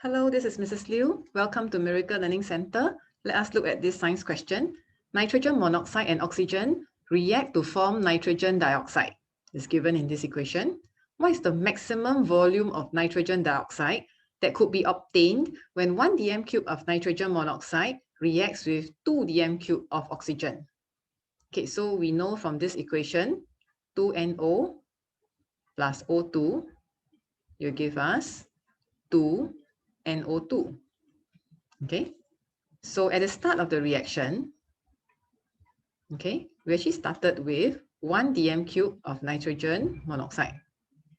Hello, this is Mrs. Lew. Welcome to Miracle Learning Center. Let us look at this science question. Nitrogen monoxide and oxygen react to form nitrogen dioxide. It's given in this equation. What is the maximum volume of nitrogen dioxide that could be obtained when 1 dm cube of nitrogen monoxide reacts with 2 dm cube of oxygen? Okay, so we know from this equation, 2NO plus O2 will give us 2NO2. Okay, so at the start of the reaction, okay, we actually started with 1 dm cube of nitrogen monoxide.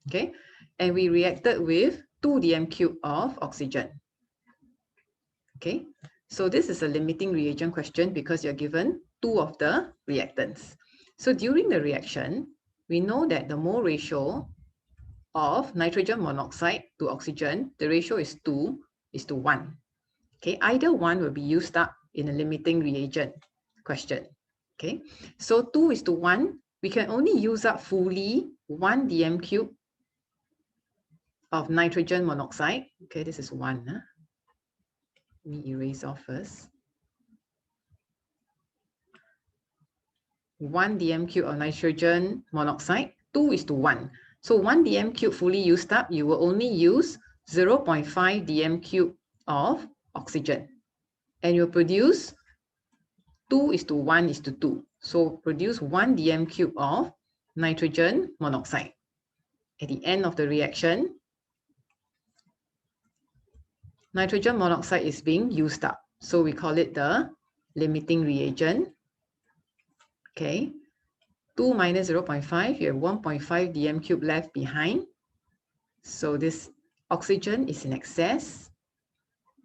Okay, and we reacted with 2 dm cube of oxygen. Okay, so this is a limiting reagent question because you're given 2 of the reactants. So during the reaction, we know that the mole ratio of nitrogen monoxide to oxygen, the ratio is 2:1. Okay, either one will be used up in a limiting reagent question. Okay, so 2:1, we can only use up fully 1 dm cube of nitrogen monoxide. Okay, this is 1. Let me erase off first. 1 dm cube of nitrogen monoxide, 2:1. So 1 dm cube fully used up, you will only use 0.5 dm cube of oxygen. And you'll produce 2:1:2. So produce 1 dm cube of nitrogen monoxide. At the end of the reaction, nitrogen monoxide is being used up. So we call it the limiting reagent. Okay, 2 minus 0.5, you have 1.5 dm cube left behind. So this oxygen is in excess.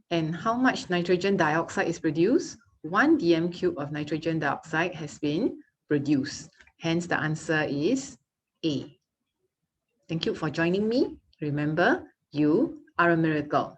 And how much nitrogen dioxide is produced? 1 dm cube of nitrogen dioxide has been produced. Hence, the answer is A. Thank you for joining me. Remember, you are a miracle.